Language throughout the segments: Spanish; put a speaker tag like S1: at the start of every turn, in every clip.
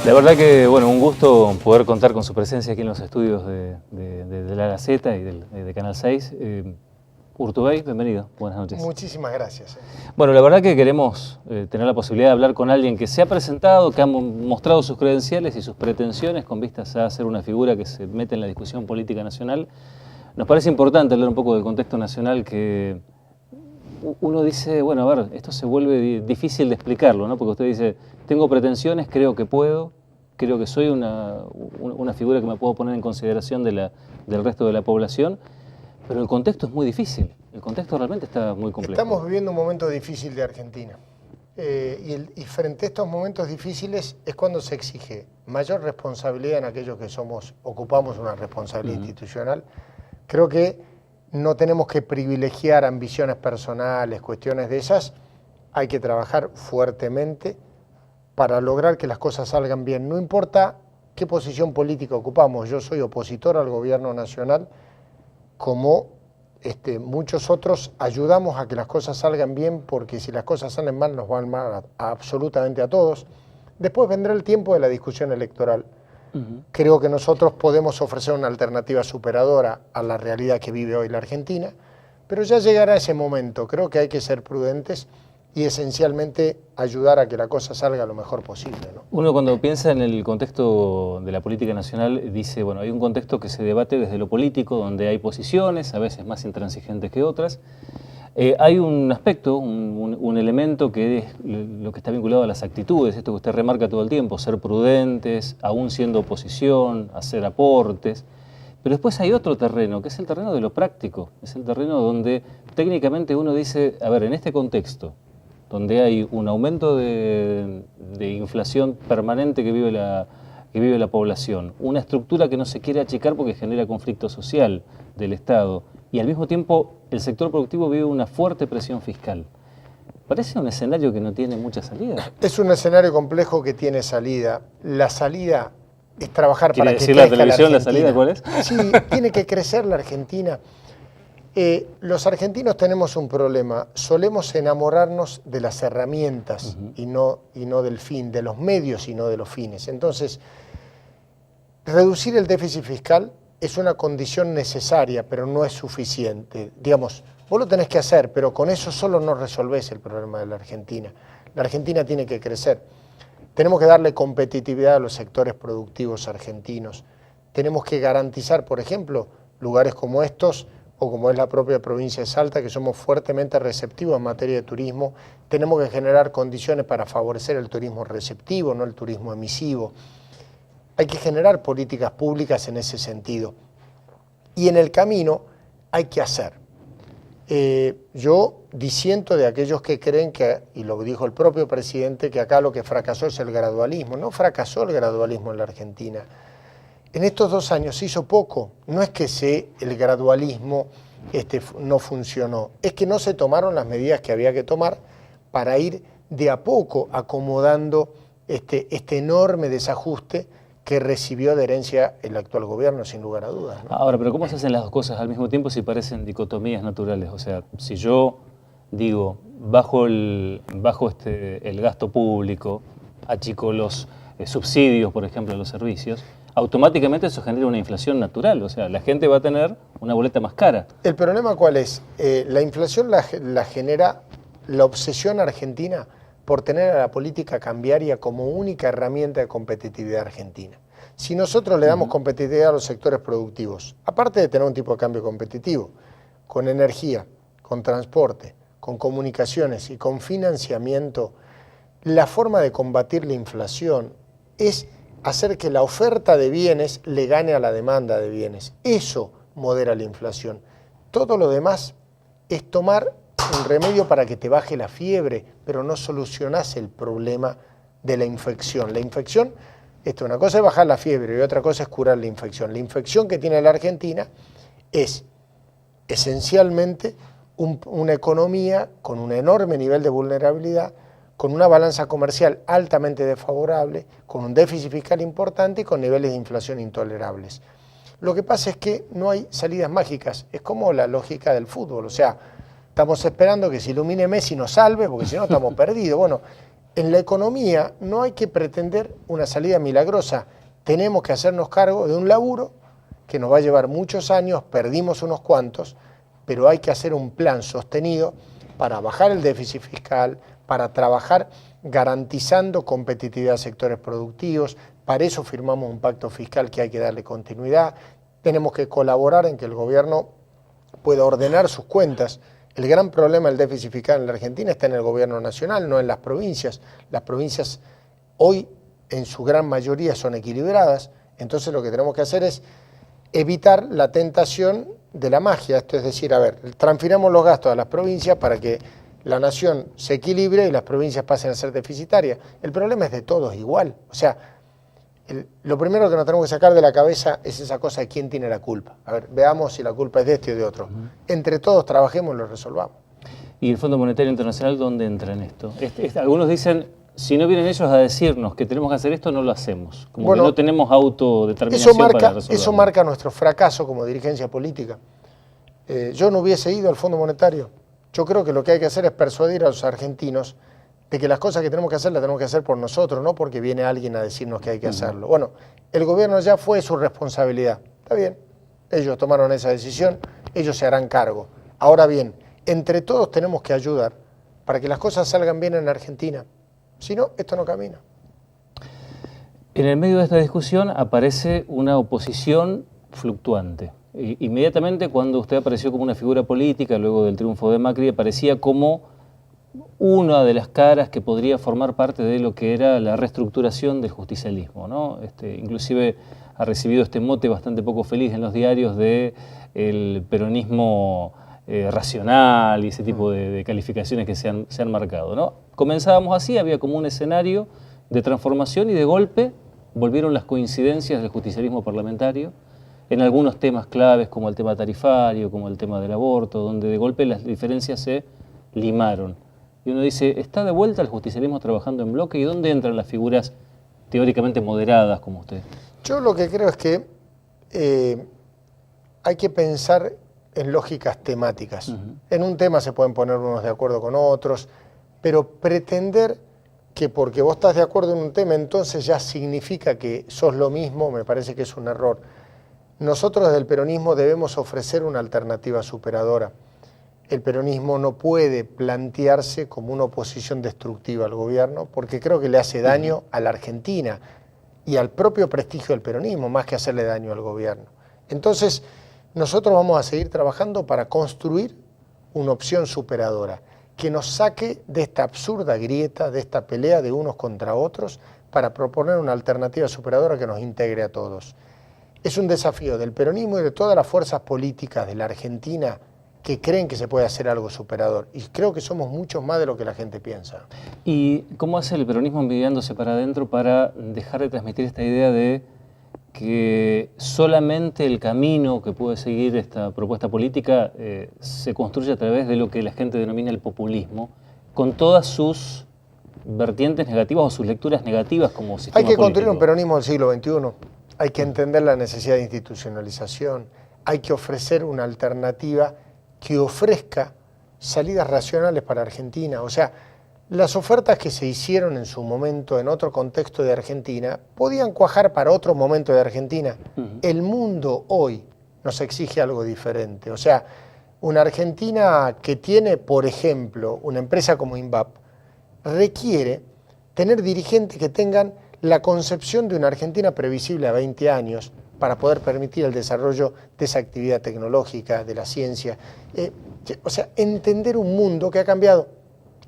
S1: La verdad que, bueno, un gusto poder contar con su presencia aquí en los estudios de La Gaceta y de Canal 6. Urtubey, bienvenido, buenas noches.
S2: Muchísimas gracias.
S1: Bueno, la verdad que queremos tener la posibilidad de hablar con alguien que se ha presentado, que ha mostrado sus credenciales y sus pretensiones con vistas a ser una figura que se mete en la discusión política nacional. Nos parece importante hablar un poco del contexto nacional, que uno dice, bueno, a ver, esto se vuelve difícil de explicarlo, ¿no? Porque usted dice, tengo pretensiones, creo que puedo, creo que soy una figura que me puedo poner en consideración del resto de la población, pero el contexto es muy difícil, el contexto realmente está muy complejo.
S2: Estamos viviendo un momento difícil de Argentina. Y frente a estos momentos difíciles es cuando se exige mayor responsabilidad en aquellos que ocupamos una responsabilidad institucional. Creo que no tenemos que privilegiar ambiciones personales, cuestiones de esas. Hay que trabajar fuertemente para lograr que las cosas salgan bien. No importa qué posición política ocupamos. Yo soy opositor al gobierno nacional, como muchos otros ayudamos a que las cosas salgan bien, porque si las cosas salen mal nos van mal absolutamente a todos. Después vendrá el tiempo de la discusión electoral. Creo que nosotros podemos ofrecer una alternativa superadora a la realidad que vive hoy la Argentina, pero ya llegará ese momento. Creo que hay que ser prudentes y esencialmente ayudar a que la cosa salga lo mejor posible, ¿no?
S1: Uno cuando piensa en el contexto de la política nacional dice, bueno, hay un contexto que se debate desde lo político, donde hay posiciones, a veces más intransigentes que otras. Hay un aspecto, un elemento que es lo que está vinculado a las actitudes, esto que usted remarca todo el tiempo, ser prudentes, aún siendo oposición, hacer aportes. Pero después hay otro terreno, que es el terreno de lo práctico, es el terreno donde técnicamente uno dice, a ver, en este contexto, donde hay un aumento de inflación permanente que vive la población, una estructura que no se quiere achicar porque genera conflicto social del Estado, y al mismo tiempo el sector productivo vive una fuerte presión fiscal. Parece un escenario que no tiene mucha salida.
S2: Es un escenario complejo que tiene salida. La salida es trabajar para que
S1: crezca la televisión,
S2: la
S1: salida cuál es?
S2: Sí, tiene que crecer la Argentina. Los argentinos tenemos un problema, solemos enamorarnos de las herramientas y no del fin, de los medios y no de los fines. Entonces, reducir el déficit fiscal es una condición necesaria, pero no es suficiente. Digamos, vos lo tenés que hacer, pero con eso solo no resolvés el problema de la Argentina. La Argentina tiene que crecer. Tenemos que darle competitividad a los sectores productivos argentinos. Tenemos que garantizar, por ejemplo, lugares como estos, o como es la propia provincia de Salta, que somos fuertemente receptivos en materia de turismo. Tenemos que generar condiciones para favorecer el turismo receptivo, no el turismo emisivo. Hay que generar políticas públicas en ese sentido. Y en el camino hay que hacer. Yo disiento de aquellos que creen que, y lo dijo el propio presidente, que acá lo que fracasó es el gradualismo. No fracasó el gradualismo en la Argentina. En estos 2 años se hizo poco. No es que el gradualismo no funcionó, es que no se tomaron las medidas que había que tomar para ir de a poco acomodando este enorme desajuste que recibió de herencia el actual gobierno, sin lugar a dudas, ¿no?
S1: Ahora, pero ¿cómo se hacen las dos cosas al mismo tiempo si parecen dicotomías naturales? O sea, si yo digo, bajo el gasto público, achico los subsidios, por ejemplo, a los servicios, automáticamente eso genera una inflación natural, o sea, la gente va a tener una boleta más cara.
S2: ¿El problema cuál es? La inflación la genera la obsesión argentina por tener a la política cambiaria como única herramienta de competitividad argentina. Si nosotros le damos competitividad a los sectores productivos, aparte de tener un tipo de cambio competitivo, con energía, con transporte, con comunicaciones y con financiamiento, la forma de combatir la inflación es hacer que la oferta de bienes le gane a la demanda de bienes. Eso modera la inflación. Todo lo demás es tomar un remedio para que te baje la fiebre, pero no solucionás el problema de la infección. La infección, una cosa es bajar la fiebre y otra cosa es curar la infección. La infección que tiene la Argentina es esencialmente una economía con un enorme nivel de vulnerabilidad, con una balanza comercial altamente desfavorable, con un déficit fiscal importante y con niveles de inflación intolerables. Lo que pasa es que no hay salidas mágicas, es como la lógica del fútbol, o sea, estamos esperando que se ilumine Messi y nos salve, porque si no estamos perdidos. Bueno, en la economía no hay que pretender una salida milagrosa. Tenemos que hacernos cargo de un laburo que nos va a llevar muchos años, perdimos unos cuantos, pero hay que hacer un plan sostenido para bajar el déficit fiscal, para trabajar garantizando competitividad a sectores productivos. Para eso firmamos un pacto fiscal que hay que darle continuidad. Tenemos que colaborar en que el gobierno pueda ordenar sus cuentas. El gran problema del déficit fiscal en la Argentina está en el gobierno nacional, no en las provincias. Las provincias hoy en su gran mayoría son equilibradas, entonces lo que tenemos que hacer es evitar la tentación de la magia, esto es decir, a ver, transfiramos los gastos a las provincias para que la nación se equilibre y las provincias pasen a ser deficitarias. El problema es de todos igual, o sea, lo primero que nos tenemos que sacar de la cabeza es esa cosa de quién tiene la culpa. A ver, veamos si la culpa es de este o de otro. Entre todos trabajemos y lo resolvamos.
S1: ¿Y el Fondo Monetario Internacional dónde entra en esto? Algunos dicen, si no vienen ellos a decirnos que tenemos que hacer esto, no lo hacemos. Como bueno, que no tenemos autodeterminación para resolverlo.
S2: Eso marca nuestro fracaso como dirigencia política. Yo no hubiese ido al Fondo Monetario. Yo creo que lo que hay que hacer es persuadir a los argentinos de que las cosas que tenemos que hacer las tenemos que hacer por nosotros, no porque viene alguien a decirnos que hay que hacerlo. Bueno, el gobierno ya fue su responsabilidad. Está bien, ellos tomaron esa decisión, ellos se harán cargo. Ahora bien, entre todos tenemos que ayudar para que las cosas salgan bien en Argentina. Si no, esto no camina.
S1: En el medio de esta discusión aparece una oposición fluctuante. Inmediatamente cuando usted apareció como una figura política, luego del triunfo de Macri, aparecía como una de las caras que podría formar parte de lo que era la reestructuración del justicialismo, ¿no? Inclusive ha recibido este mote bastante poco feliz en los diarios de el peronismo racional y ese tipo de calificaciones que se han marcado, ¿no? Comenzábamos así, había como un escenario de transformación y de golpe volvieron las coincidencias del justicialismo parlamentario en algunos temas claves como el tema tarifario, como el tema del aborto, donde de golpe las diferencias se limaron. Y uno dice, ¿está de vuelta el justicialismo trabajando en bloque? ¿Y dónde entran las figuras teóricamente moderadas como usted?
S2: Yo lo que creo es que hay que pensar en lógicas temáticas. En un tema se pueden poner unos de acuerdo con otros, pero pretender que porque vos estás de acuerdo en un tema, entonces ya significa que sos lo mismo, me parece que es un error. Nosotros desde el peronismo debemos ofrecer una alternativa superadora. El peronismo no puede plantearse como una oposición destructiva al gobierno, porque creo que le hace daño a la Argentina y al propio prestigio del peronismo, más que hacerle daño al gobierno. Entonces, nosotros vamos a seguir trabajando para construir una opción superadora, que nos saque de esta absurda grieta, de esta pelea de unos contra otros, para proponer una alternativa superadora que nos integre a todos. Es un desafío del peronismo y de todas las fuerzas políticas de la Argentina que creen que se puede hacer algo superador. Y creo que somos muchos más de lo que la gente piensa.
S1: ¿Y cómo hace el peronismo envidiándose para adentro para dejar de transmitir esta idea de que solamente el camino que puede seguir esta propuesta política se construye a través de lo que la gente denomina el populismo, con todas sus vertientes negativas o sus lecturas negativas como sistema político?
S2: Hay que construir un peronismo del siglo XXI. Hay que entender la necesidad de institucionalización. Hay que ofrecer una alternativa que ofrezca salidas racionales para Argentina. O sea, las ofertas que se hicieron en su momento en otro contexto de Argentina podían cuajar para otro momento de Argentina. El mundo hoy nos exige algo diferente. O sea, una Argentina que tiene, por ejemplo, una empresa como INVAP, requiere tener dirigentes que tengan la concepción de una Argentina previsible a 20 años, para poder permitir el desarrollo de esa actividad tecnológica, de la ciencia. O sea, entender un mundo que ha cambiado.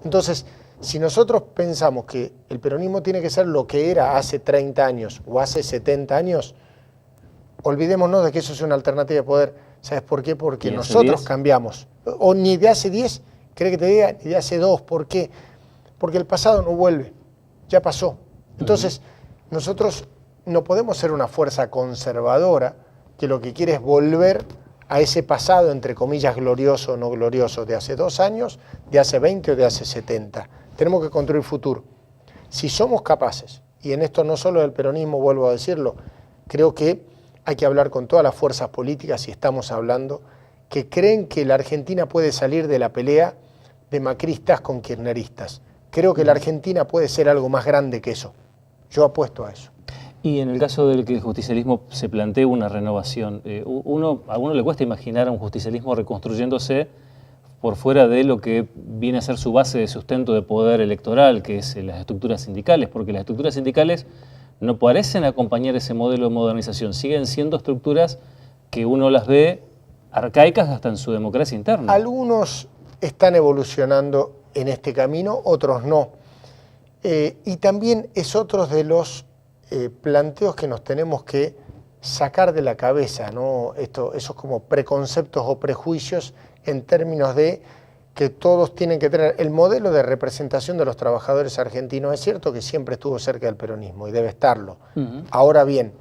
S2: Entonces, si nosotros pensamos que el peronismo tiene que ser lo que era hace 30 años o hace 70 años, olvidémonos de que eso es una alternativa de poder. ¿Sabes por qué? Porque nosotros cambiamos. O ni de hace 10, ¿cree que te diga? Ni de hace 2. ¿Por qué? Porque el pasado no vuelve. Ya pasó. Entonces, nosotros no podemos ser una fuerza conservadora que lo que quiere es volver a ese pasado, entre comillas, glorioso o no glorioso, de hace 2 años, de hace 20 o de hace 70. Tenemos que construir futuro. Si somos capaces, y en esto no solo del peronismo, vuelvo a decirlo, creo que hay que hablar con todas las fuerzas políticas, y estamos hablando, que creen que la Argentina puede salir de la pelea de macristas con kirchneristas. Creo que la Argentina puede ser algo más grande que eso. Yo apuesto a eso.
S1: Y en el caso del que el justicialismo se plantee una renovación, a uno le cuesta imaginar a un justicialismo reconstruyéndose por fuera de lo que viene a ser su base de sustento de poder electoral, que es las estructuras sindicales, porque las estructuras sindicales no parecen acompañar ese modelo de modernización, siguen siendo estructuras que uno las ve arcaicas hasta en su democracia interna.
S2: Algunos están evolucionando en este camino, otros no. Y también es otro de los planteos que nos tenemos que sacar de la cabeza, ¿no? Esos como preconceptos o prejuicios en términos de que todos tienen que tener el modelo de representación de los trabajadores argentinos. Es cierto que siempre estuvo cerca del peronismo y debe estarlo. Ahora bien,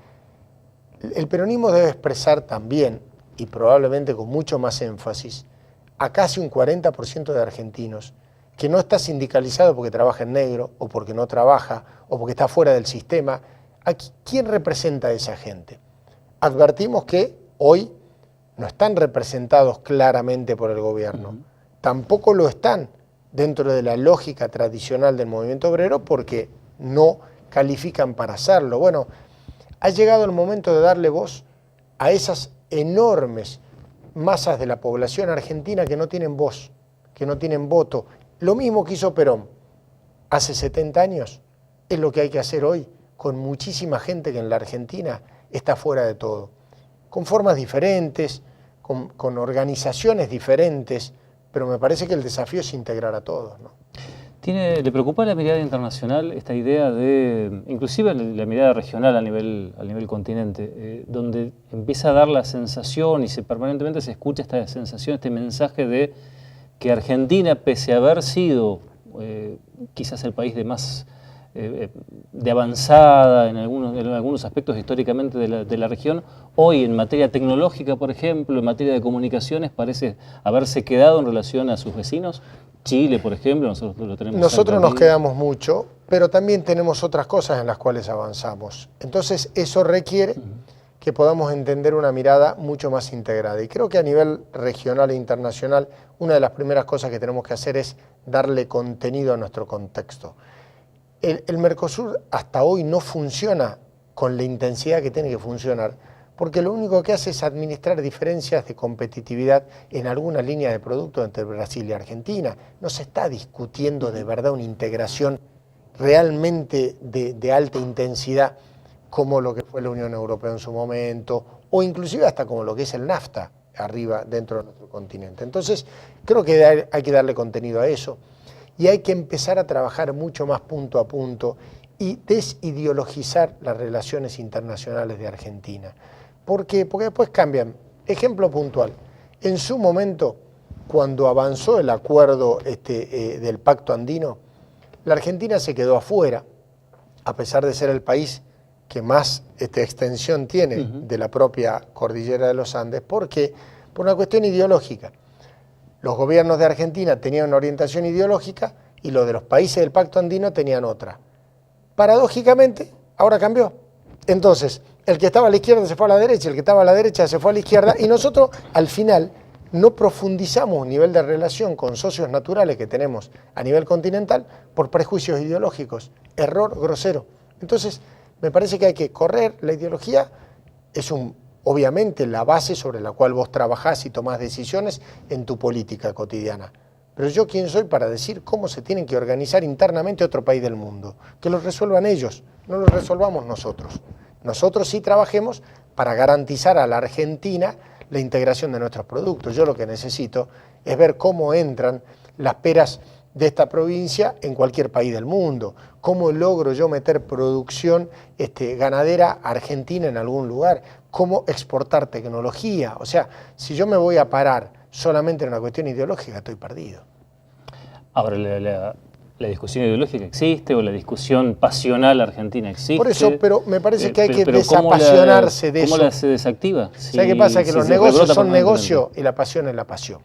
S2: el peronismo debe expresar también, y probablemente con mucho más énfasis, a casi un 40% de argentinos que no está sindicalizado porque trabaja en negro, o porque no trabaja, o porque está fuera del sistema. ¿Quién representa a esa gente? Advertimos que hoy no están representados claramente por el gobierno. Tampoco lo están dentro de la lógica tradicional del movimiento obrero porque no califican para hacerlo. Bueno, ha llegado el momento de darle voz a esas enormes masas de la población argentina que no tienen voz, que no tienen voto. Lo mismo que hizo Perón hace 70 años es lo que hay que hacer hoy con muchísima gente que en la Argentina está fuera de todo, con formas diferentes, con organizaciones diferentes, pero me parece que el desafío es integrar a todos, ¿no?
S1: ¿Le preocupa la mirada internacional esta idea de, inclusive la mirada regional a nivel continente, donde empieza a dar la sensación y permanentemente se escucha esta sensación, este mensaje de que Argentina, pese a haber sido quizás el país de avanzada en algunos aspectos históricamente de la región, hoy en materia tecnológica, por ejemplo, en materia de comunicaciones, parece haberse quedado en relación a sus vecinos? Chile, por ejemplo, nosotros lo tenemos.
S2: Nosotros nos quedamos mucho, pero también tenemos otras cosas en las cuales avanzamos. Entonces eso requiere que podamos entender una mirada mucho más integrada. Y creo que a nivel regional e internacional, una de las primeras cosas que tenemos que hacer es darle contenido a nuestro contexto. El Mercosur hasta hoy no funciona con la intensidad que tiene que funcionar, porque lo único que hace es administrar diferencias de competitividad en alguna línea de producto entre Brasil y Argentina. No se está discutiendo de verdad una integración realmente de alta intensidad como lo que fue la Unión Europea en su momento, o inclusive hasta como lo que es el NAFTA arriba dentro de nuestro continente. Entonces, creo que hay que darle contenido a eso y hay que empezar a trabajar mucho más punto a punto y desideologizar las relaciones internacionales de Argentina. ¿Por qué? Porque después cambian. Ejemplo puntual. En su momento, cuando avanzó el acuerdo del Pacto Andino, la Argentina se quedó afuera, a pesar de ser el país que más extensión tiene de la propia cordillera de los Andes. ¿Por qué? Por una cuestión ideológica. Los gobiernos de Argentina tenían una orientación ideológica y los de los países del Pacto Andino tenían otra. Paradójicamente, ahora cambió. Entonces, el que estaba a la izquierda se fue a la derecha, el que estaba a la derecha se fue a la izquierda, y nosotros, al final, no profundizamos un nivel de relación con socios naturales que tenemos a nivel continental por prejuicios ideológicos. Error grosero. Entonces, me parece que hay que correr la ideología, es obviamente la base sobre la cual vos trabajás y tomás decisiones en tu política cotidiana. Pero yo, ¿quién soy para decir cómo se tienen que organizar internamente otro país del mundo? Que lo resuelvan ellos, no lo resolvamos nosotros. Nosotros sí trabajemos para garantizar a la Argentina la integración de nuestros productos. Yo lo que necesito es ver cómo entran las peras de esta provincia en cualquier país del mundo. ¿Cómo logro yo meter producción ganadera argentina en algún lugar? ¿Cómo exportar tecnología? O sea, si yo me voy a parar solamente en una cuestión ideológica, estoy perdido.
S1: Ahora, la discusión ideológica existe, o la discusión pasional argentina existe.
S2: Por eso, pero me parece que hay que desapasionarse de eso.
S1: ¿Cómo la se desactiva?
S2: ¿Sabes qué pasa? Que los negocios son negocio y la pasión es la pasión.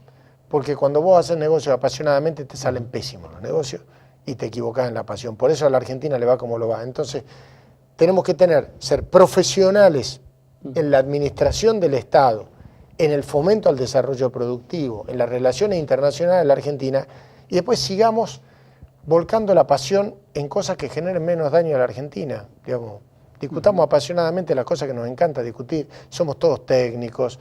S2: Porque cuando vos haces negocios apasionadamente te salen pésimos los negocios y te equivocás en la pasión. Por eso a la Argentina le va como lo va. Entonces, tenemos que ser profesionales en la administración del Estado, en el fomento al desarrollo productivo, en las relaciones internacionales de la Argentina, y después sigamos volcando la pasión en cosas que generen menos daño a la Argentina, digamos. Discutamos apasionadamente las cosas que nos encanta discutir. Somos todos técnicos,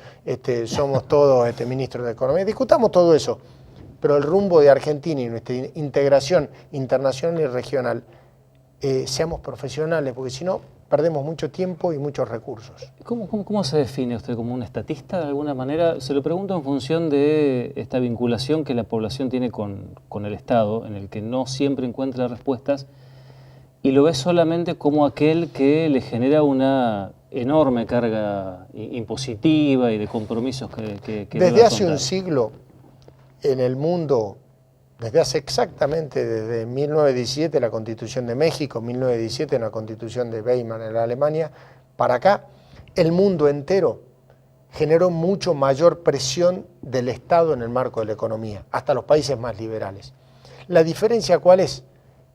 S2: somos todos ministros de Economía. Discutamos todo eso. Pero el rumbo de Argentina y nuestra integración internacional y regional, seamos profesionales, porque si no, perdemos mucho tiempo y muchos recursos.
S1: ¿Cómo se define usted? ¿Como un estatista de alguna manera? Se lo pregunto en función de esta vinculación que la población tiene con el Estado, en el que no siempre encuentra respuestas, y lo ve solamente como aquel que le genera una enorme carga impositiva y de compromisos que
S2: desde hace un siglo, en el mundo, desde hace exactamente, desde 1917 la Constitución de México, 1917 la Constitución de Weimar en la Alemania, para acá, el mundo entero generó mucho mayor presión del Estado en el marco de la economía, hasta los países más liberales. ¿La diferencia cuál es?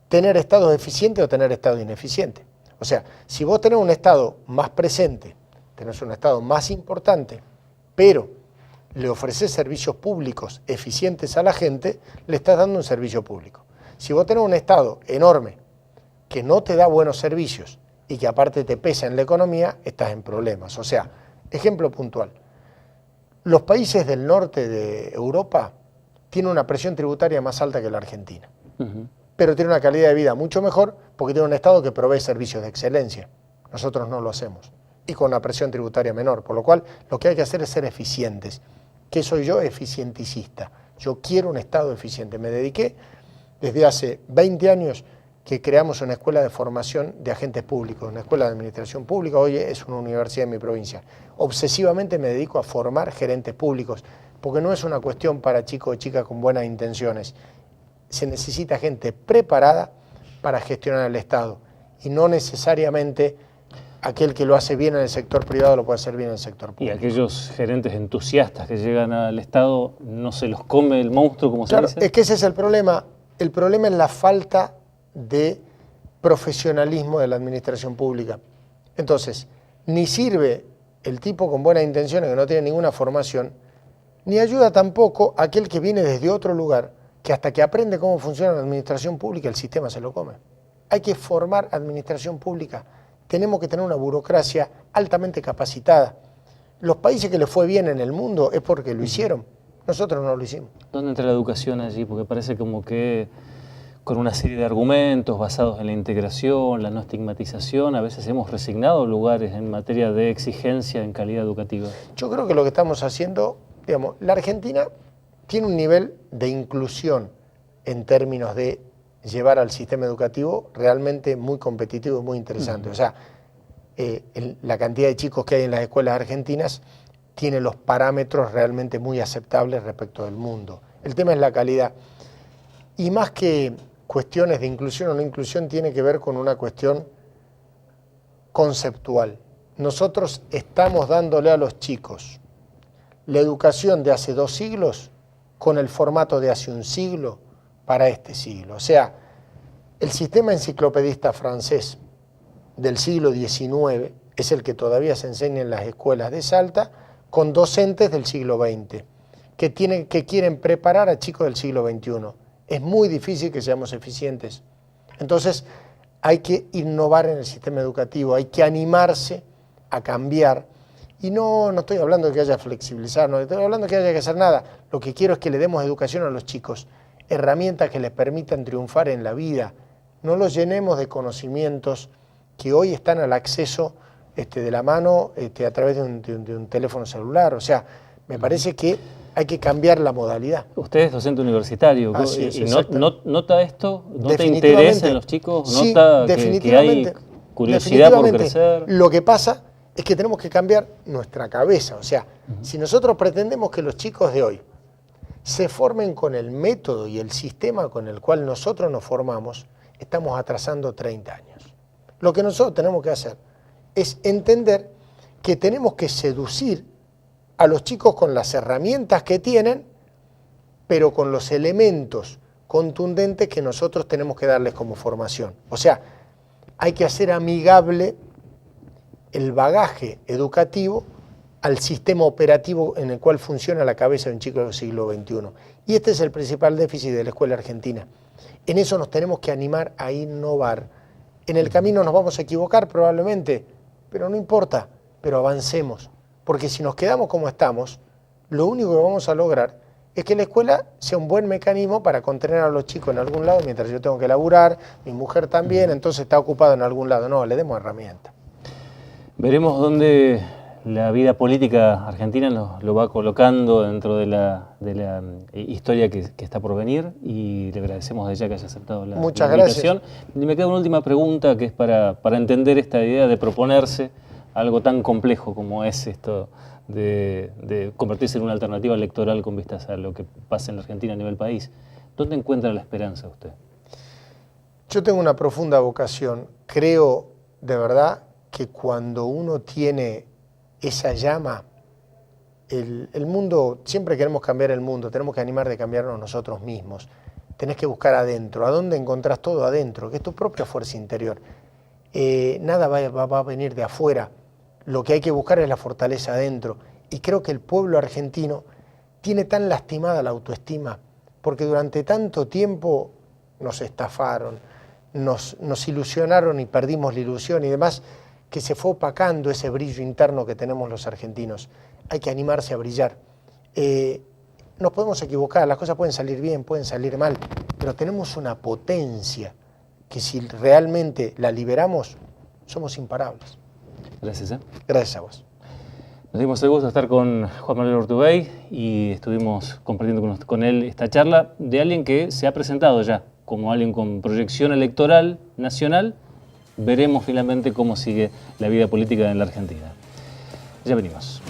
S2: ¿Tener estados eficientes o tener estados ineficientes? O sea, si vos tenés un Estado más presente, tenés un Estado más importante, pero le ofreces servicios públicos eficientes a la gente, le estás dando un servicio público. Si vos tenés un Estado enorme que no te da buenos servicios y que aparte te pesa en la economía, estás en problemas. O sea, ejemplo puntual, los países del norte de Europa tienen una presión tributaria más alta que la Argentina, pero tienen una calidad de vida mucho mejor porque tienen un Estado que provee servicios de excelencia. Nosotros no lo hacemos y con una presión tributaria menor, por lo cual lo que hay que hacer es ser eficientes. ¿Qué soy yo? Eficienticista. Yo quiero un Estado eficiente. Me dediqué desde hace 20 años que creamos una escuela de formación de agentes públicos, una escuela de administración pública, hoy es una universidad en mi provincia. Obsesivamente me dedico a formar gerentes públicos, porque no es una cuestión para chicos o chicas con buenas intenciones. Se necesita gente preparada para gestionar el Estado y no necesariamente aquel que lo hace bien en el sector privado lo puede hacer bien en el sector público.
S1: Y aquellos gerentes entusiastas que llegan al Estado, ¿no se los come el monstruo, como se dice?
S2: Es que ese es el problema. El problema es la falta de profesionalismo de la administración pública. Entonces, ni sirve el tipo con buenas intenciones que no tiene ninguna formación, ni ayuda tampoco aquel que viene desde otro lugar, que hasta que aprende cómo funciona la administración pública, el sistema se lo come. Hay que formar administración pública. Tenemos que tener una burocracia altamente capacitada. Los países que les fue bien en el mundo es porque lo hicieron. Nosotros no lo hicimos.
S1: ¿Dónde entra la educación allí? Porque parece como que con una serie de argumentos basados en la integración, la no estigmatización, a veces hemos resignado lugares en materia de exigencia en calidad educativa.
S2: Yo creo que lo que estamos haciendo, digamos, la Argentina tiene un nivel de inclusión en términos de llevar al sistema educativo realmente muy competitivo y muy interesante. O sea, la cantidad de chicos que hay en las escuelas argentinas tiene los parámetros realmente muy aceptables respecto del mundo. El tema es la calidad. Y más que cuestiones de inclusión o no inclusión, tiene que ver con una cuestión conceptual. Nosotros estamos dándole a los chicos la educación de hace 2 siglos con el formato de hace un siglo para este siglo. O sea, el sistema enciclopedista francés del siglo XIX es el que todavía se enseña en las escuelas de Salta con docentes del siglo XX que quieren preparar a chicos del siglo XXI. Es muy difícil que seamos eficientes. Entonces, hay que innovar en el sistema educativo, hay que animarse a cambiar. Y no estoy hablando de que haya flexibilizar, no estoy hablando de que haya que hacer nada. Lo que quiero es que le demos educación a los chicos, herramientas que les permitan triunfar en la vida. No los llenemos de conocimientos que hoy están al acceso de la mano a través de un teléfono celular. O sea, me parece que hay que cambiar la modalidad.
S1: Usted es docente universitario.
S2: Así es,
S1: ¿Y nota esto? ¿Nota interés en los chicos?
S2: Sí,
S1: ¿Nota que hay curiosidad por crecer?
S2: Lo que pasa es que tenemos que cambiar nuestra cabeza. O sea, si nosotros pretendemos que los chicos de hoy se formen con el método y el sistema con el cual nosotros nos formamos, estamos atrasando 30 años. Lo que nosotros tenemos que hacer es entender que tenemos que seducir a los chicos con las herramientas que tienen, pero con los elementos contundentes que nosotros tenemos que darles como formación. O sea, hay que hacer amigable el bagaje educativo al sistema operativo en el cual funciona la cabeza de un chico del siglo XXI. Y este es el principal déficit de la escuela argentina. En eso nos tenemos que animar a innovar. En el camino nos vamos a equivocar probablemente, pero no importa, pero avancemos. Porque si nos quedamos como estamos, lo único que vamos a lograr es que la escuela sea un buen mecanismo para contener a los chicos en algún lado mientras yo tengo que laburar, mi mujer también, entonces está ocupado en algún lado. No, le demos herramientas.
S1: Veremos dónde la vida política argentina nos lo va colocando dentro de la historia que está por venir, y le agradecemos de ya que haya aceptado la invitación. Y me queda una última pregunta que es para entender esta idea de proponerse algo tan complejo como es esto de convertirse en una alternativa electoral con vistas a lo que pasa en la Argentina a nivel país. ¿Dónde encuentra la esperanza usted?
S2: Yo tengo una profunda vocación. Creo de verdad que cuando uno tiene esa llama, el mundo, siempre queremos cambiar el mundo, tenemos que animar de cambiarnos nosotros mismos. Tenés que buscar adentro. ¿A dónde encontrás todo? Adentro, que es tu propia fuerza interior. Nada va a venir de afuera. Lo que hay que buscar es la fortaleza adentro. Y creo que el pueblo argentino tiene tan lastimada la autoestima, porque durante tanto tiempo nos estafaron, nos ilusionaron y perdimos la ilusión y demás, que se fue opacando ese brillo interno que tenemos los argentinos. Hay que animarse a brillar. Nos podemos equivocar, las cosas pueden salir bien, pueden salir mal, pero tenemos una potencia que si realmente la liberamos, somos imparables.
S1: Gracias.
S2: Gracias a vos.
S1: Nos dimos el gusto de estar con Juan Manuel Urtubey y estuvimos compartiendo con él esta charla de alguien que se ha presentado ya como alguien con proyección electoral nacional. Veremos finalmente cómo sigue la vida política en la Argentina. Ya venimos.